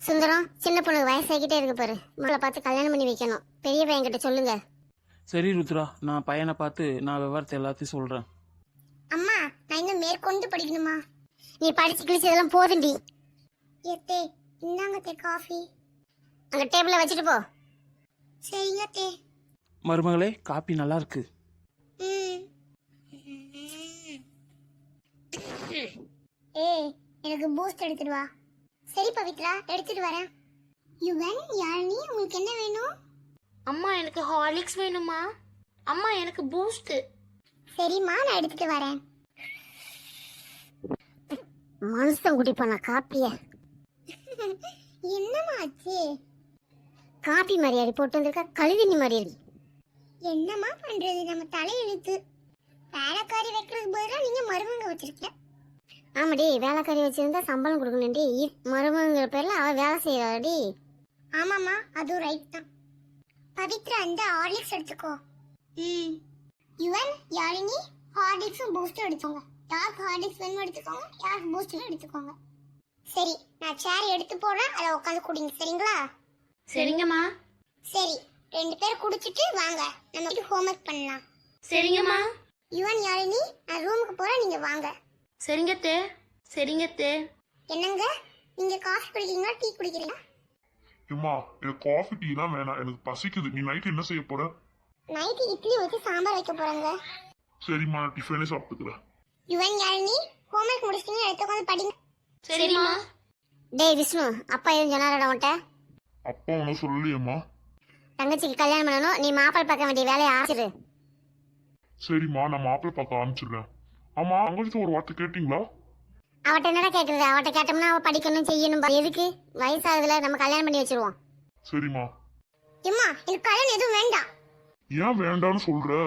சுந்தரம், சின்ன பொண்ணுக்கு வயசாகிட்டே இருக்கு பாரு, மகளை பார்த்து கல்யாணம் பண்ணி வைக்கணும். பெரிய பையன் கிட்ட சொல்லுங்க. சரி ருத்ரா, நான் பையனை பார்த்து நான் விவரத்தை எல்லாத்தையும் சொல்கிறேன். அம்மா, நான் இன்னும் மேற்கொண்டு படிக்கணுமா? நீ படிச்சு கிழிச்சதெல்லாம் போதுண்டி. ஏத்தே, இந்தாங்க காஃபி. அங்க டேபிள்ல வச்சுட்டு போ. சரிங்க தே. மருமகளே, காப்பி நல்லா இருக்கு. ஏய், எனக்கு பூஸ்ட் எடுத்துட்டு வா. சரி பவித்ரா, எடுத்துட்டு வரேன். யுவன், யாழினி, உங்களுக்கு என்ன வேணும்? அம்மா எனக்கு ஹார்லிக்ஸ் வேணுமா? அம்மா எனக்கு பூஸ்ட். சரிம்மா, நான் எடுத்துட்டு வரேன். மனுஷன் குடி போன காப்பிய. என்னம்மா ஆச்சு? காப்பி மரியாதை போட்டு வந்திருக்கா, கழுதினி மரியாதை. என்னம்மா பண்றது, நம்ம தலையெழுத்து. வேலைக்காரி வைக்கிறதுக்கு பதிலாக நீங்க மருமங்க வச்சிருக்க. ஆமாடி, வேலைக்காரி வச்சிருந்தா சம்பளம் கொடுக்கணும்டி. மருமங்கிற பேர்ல அவ வேலை செய்யறாடி. ஆமாம்மா, அதுவும் ரைட் தான். பவித்ரா, இந்த ஹார்லிக்ஸ் எடுத்துக்கோ. யுவன், யாழினி, ஹார்லிக்ஸும் பூஸ்டும் எடுத்துக்கோங்க. யாருக்கு ஹார்லிக்ஸ் வேணும் எடுத்துக்கோங்க, யாருக்கு பூஸ்டும் எடுத்துக்கோங்க. சரி, நான் சேர் எடுத்து போடுறேன், அதை உட்காந்து குடிங்க. சரிங்களா? சரிங்கம்மா. சரி, 2 பேர் குடிச்சிட்டு வாங்க, நம்ம ஹோம்ஒர்க் பண்ணலாம். சரிங்கம்மா. யுவன், யாழினி, நான் ரூமுக்கு போறேன், நீங்க வாங்க. சரிங்க தே. சரிங்க தே. என்னங்க, நீங்க காஃபி குடிக்கிறீங்களா, டீ குடிக்கிறீங்களா? அம்மா, எனக்கு காஃபி டீ தான் வேணாம், எனக்கு பசிக்குது. நீ நைட் என்ன செய்ய போற? நைட்டு இட்லி வச்சு சாம்பார் வைக்க போறாங்க. சரிம்மா, நான் டிஃபனே சாப்பிட்டுக்கிறேன். யுவன், யாழினி, ஹோம்ஒர்க் முடிச்சிட்டீங்க, எடுத்து உட்காந்து படிங்க. சரிம்மா. டேய் விஷ்ணு, அப்பா எதுவும் சொன்னாரடா உன்ட்ட? அப்பா ஒன்றும் சொல்லலையம்மா. தங்கச்சிக்கு கல்யாணம் பண்ணணும், நீ மாப்பிள்ளை பார்க்க வேண்டிய வேலையை ஆச்சிரு. சரிம்மா, நான் மாப்பிள்ளை பார்க்க ஆரம்பிச்சிடுறேன். ஆமா, தங்கச்சி ஒரு வார்த்தை கேட்டீங்களா? அவட்ட என்னடா கேட்கறது? அவட்ட கேட்டோம்னா அவ படிக்கணும் செய்யணும். எதுக்கு? வயசாகுதுல, நம்ம கல்யாணம் பண்ணி வச்சிருவோம். சரிம்மா. எம்மா, எனக்கு கல்யாணம் எதுவும் வேண்டாம். ஏன் வேண்டான்னு சொல்ற?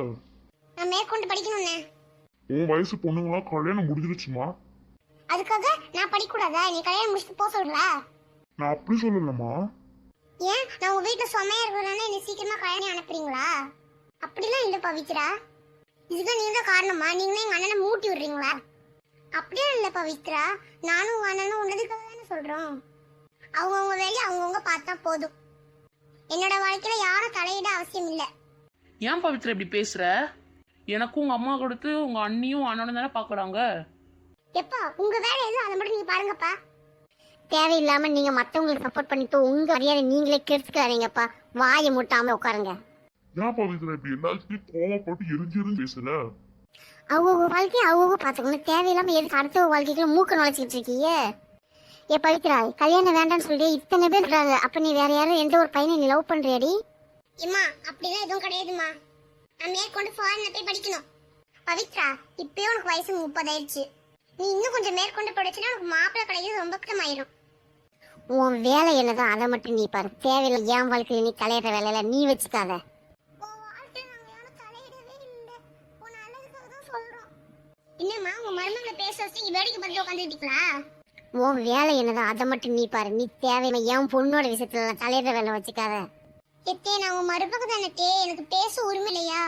நான் மேற்கொண்டு படிக்கணும்னே. உன் வயசு பொண்ணுங்களாம் கல்யாணம் முடிஞ்சிருச்சுமா. அதுக்காக நான் படிக்கூடாதா? நீ கல்யாணம் முடிச்சுட்டு போக சொல்ற? நான் அப்படி சொல்லலம்மா. ஏன், நான் உங்க வீட்டுல சுமையா இருக்கிறதுனால என்ன சீக்கிரமா கல்யாணம் அனுப்புறீங்களா? அப்படிலாம் இல்ல பவித்ரா, இதுக்கு நீங்க தான் காரணமா? நீங்களே எங்க அண்ணனை மூட்டி விடுறீங்களா? அப்படியே இல்ல பவித்ரா, நானும் உங்க அண்ணனும் உன்னதுக்காக தானே சொல்றோம். அவங்கவுங்க வேலையை அவங்கவுங்க பார்த்தா போதும். என்னோட வாழ்க்கையில யாரும் தலையிட அவசியம் இல்ல. ஏன் பவித்ரா இப்படி பேசுற? எனக்கும் உங்க அம்மா கொடுத்து உங்க அண்ணியும் அண்ணனும் தானே பாக்குறாங்க. எப்பா, உங்க வேலை எதுவும் அதை மட்டும் நீங்க பாருங்கப்பா. தேவையில்லாம நீங்க மத்தவங்களுக்கு சப்போர்ட் பண்ணிட்டு உங்க மரியாதை நீங்களே கெடுத்துக்காதீங்கப்பா. வாயை மூட்டாம உட்காருங்க. ஏன் பவித்ரா இப்படி எல்லாத்தையும் கோவப்பட்டு எரிஞ்சு பேசுற? அவங்க வாழ்க்கையை அவங்க பாத்துக்கணும். தேவையில்லாம எதுக்கு அடுத்த வாழ்க்கைக்குள்ள மூக்க நுழைச்சிட்டு இருக்கீங்க? ஏ பவித்ரா, கல்யாணம் வேண்டாம்னு சொல்லி இத்தனை பேர் இருக்காங்க. அப்ப நீ வேற யாரும் எந்த ஒரு பையனை நீ லவ் பண்றியாடி? இம்மா, அப்படிலாம் எதுவும் கிடையாதுமா. நான் மேற்கொண்டு ஃபாரின்ல போய் படிக்கணும். பவித்ரா, இப்பயே உனக்கு வயசு 30 ஆயிடுச்சு. நீ இன்னும் கொஞ்சம் மேற்கொண்டு படிச்சுன்னா உனக்கு மாப்பிள்ளை கிடைக்கிறது ரொம்ப கஷ்டமாயிடும். உன் வேலை என்னதான் அதை மட்டும் நீ பாரு. தேவையில்லை என் வாழ்க்கையில நீ தலையிடுற வேலையில நீ வச்சுக்காத. என்னம்மா, உங்க மருமகளை பேச வச்சு வேடிக்கை பார்த்து உட்காந்துட்டீங்களா? உன் வேலை என்னதான் அதை மட்டும் நீ பாரு. நீ தேவையில்லை என் பொண்ணோட விஷயத்துல தலையிடுற வேலை வச்சுக்காத. எத்தே, நான் உங்க மருமக தானே, எனக்கு பேச உரிமை இல்லையா?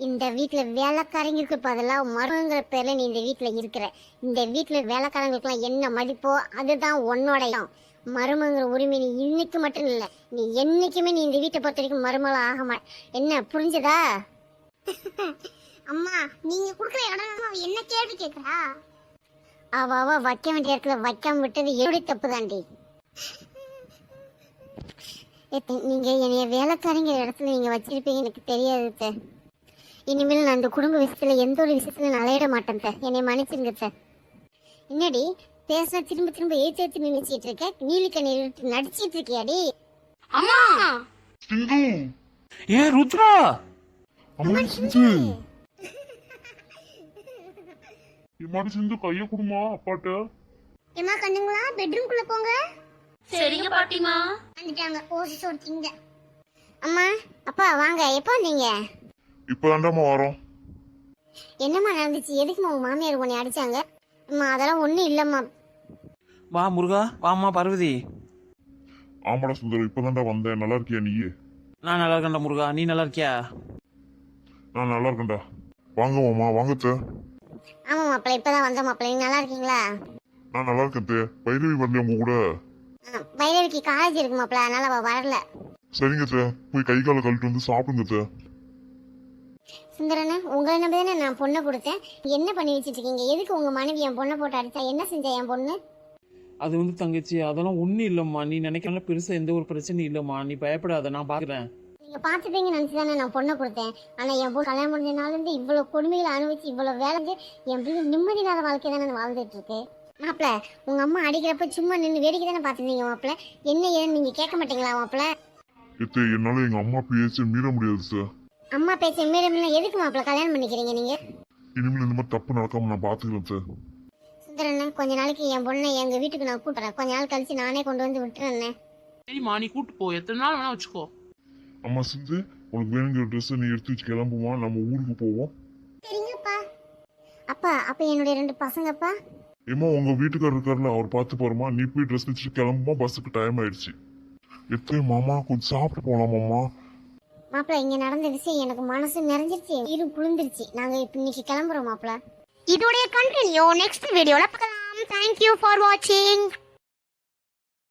இந்த வீட்டுல வேலைக்காரங்களுக்கு பதிலா மருமங்கிற பேர்ல நீ இந்த வீட்டுல இருக்கிற. இந்த வீட்டுல வேலைக்காரங்களுக்குலாம் என்ன மதிப்போ அதுதான் உன்னோட இடம். மருமங்கிற உரிமை நீ இன்னைக்கு மட்டும் இல்ல, நீ என்னைக்குமே நீ இந்த வீட்டை பொறுத்த வரைக்கும் மருமகள ஆக என்ன புரிஞ்சதா? அம்மா, நீங்க குடுக்குற இடம் என்ன கேள்வி கேட்கறா? அவ வைக்க வேண்டிய இடத்துல வைக்காம விட்டது எப்படி தப்பு தாண்டி. நீங்க என்னைய வேலைக்காரங்கிற இடத்துல நீங்க வச்சிருப்பீங்க எனக்கு தெரியாது. இனிமேல் நான் அந்த குடும்ப விஷயத்துல எந்த ஒரு விஷயத்துல நலையிட மாட்டேன் சார். என்னை மன்னிச்சிருங்க சார். என்னடி பேச திரும்ப திரும்ப ஏற்றி நினைச்சிட்டு இருக்க? நீலி கண்ணீர் நடிச்சிட்டு இருக்கியாடி? அம்மா, சிந்து. ஏ ருத்ரா, அம்மா சிந்து. இம்மாடி சிந்து, கைய குடுமா அப்பாட்ட. ஏமா கண்ணுங்களா, பெட்ரூம்குள்ள போங்க. சரிங்க பாட்டிமா. வந்துட்டாங்க ஓசி சொல்றீங்க. அம்மா, அப்பா வாங்க. எப்போ வந்தீங்க? இப்பதான்டாமா வரோம். என்னம்மா நடந்துச்சு? எதுக்குமா உங்க மாமியார் உன்னை அடிச்சாங்க? அம்மா, அதெல்லாம் ஒண்ணும் இல்லம்மா. வா முருகா, வாமா பார்வதி. ஆமாடா சுந்தரம், இப்பதான்டா வந்தேன். நல்லா இருக்கியா நீ? நான் நல்லா இருக்கேன்டா முருகா, நீ நல்லா இருக்கியா? நான் நல்லா இருக்கேன்டா. வாங்க மாமா, வாங்க சார். ஆமா மாப்பிள்ள இப்பதான் வந்த மாப்பிள்ள, நீங்க நல்லா இருக்கீங்களா? நான் நல்லா இருக்கேன் தே. பைரவி வரலையா உங்க கூட? பைரவிக்கு காலேஜ் இருக்கு மாப்பிள்ள, அதனால அவ வரல. சரிங்க தே, போய் கை காலை கழட்டு வந்து சாப்பிடுங்க தே. சுந்தரண்ணா, உங்களை நம்பிதானே நான் பொண்ணை கொடுத்தேன். என்ன பண்ணி வச்சிட்டு இருக்கீங்க? எதுக்கு உங்க மனைவி என் பொண்ணை போட்டு அடிச்சா? என்ன செஞ்சா என் பொண்ணு? அது வந்து தங்கச்சி அதெல்லாம் ஒன்றும் இல்லைம்மா, நீ நினைக்கலாம் பெருசாக எந்த ஒரு பிரச்சனையும் இல்லைம்மா, நீ பயப்படாத, நான் பார்க்குறேன். நீங்க பாத்துப்பீங்கன்னு நினைச்சுதானே நான் பொண்ணை கொடுத்தேன். ஆனா என் பொண்ணு கல்யாணம் முடிஞ்ச நாள் இருந்து இவ்வளவு கொடுமைகளை அனுபவிச்சு இவ்வளவு வேலை செஞ்சு என் பிள்ளை நிம்மதி இல்லாத வாழ்க்கை தானே வாழ்ந்துட்டு இருக்கு. மாப்பிள்ள, உங்க அம்மா அடிக்கிறப்ப சும்மா நின்று வேடிக்கை தானே பாத்துருந்தீங்க மாப்பிள்ள. என்ன ஏன்னு நீங்க கேட்க மாட்டீங்களா மாப்பிள்ள? எத்தே, என்னால எங்க அம்மா பேச்ச மீற முடியாது சார். அம்மா பேச்ச மீறமில்ல எதுக்கு மாப்பிள்ள கல்யாணம் பண்ணிக்கிறீங்க நீங்க? இனிமேல் இந்த மாதிரி தப்பு நடக்காம நான் பாத்துக்கிறேன் சார். சுந்தரண்ணா, கொஞ்ச நாளைக்கு என் பொண்ணை எங்க வீட்டுக்கு நான் கூட்டுறேன். கொஞ்ச நாள் கழிச்சு நானே கொண்டு வந்து விட்டுறேன். சரிம்மா, நீ கூட்டு போ, எத்தனை நாள் வேணா வச்சுக்கோ. அம்மா சிந்து, உனக்கு வேணுங்கிற ட்ரெஸ் நீ எடுத்து வச்சு கிளம்புமா, நம்ம ஊருக்கு போவோம். சரிங்கப்பா. அப்பா, அப்ப என்னுடைய 2 பசங்கப்பா. ஏமா உங்க வீட்டுக்காரர் இருக்காருல, அவர் பார்த்து போறமா, நீ போய் ட்ரெஸ் வச்சுட்டு கிளம்புமா, பஸ்ஸுக்கு டைம் ஆயிடுச்சு. எத்தனை மாமா கொஞ்சம் சாப்பிட்டு போலாம் மாமா. மாப்பிள்ள, இங்க நடந்த விஷயம் எனக்கு மனசு நிறைஞ்சிருச்சு, இரு புழுந்துருச்சு. நாங்க இப்ப இன்னைக்கு கிளம்புறோம் மாப்பிள்ள. இதோடைய கண்டினியூ நெக்ஸ்ட் வீடியோல பார்க்கலாம். Thank you for watching.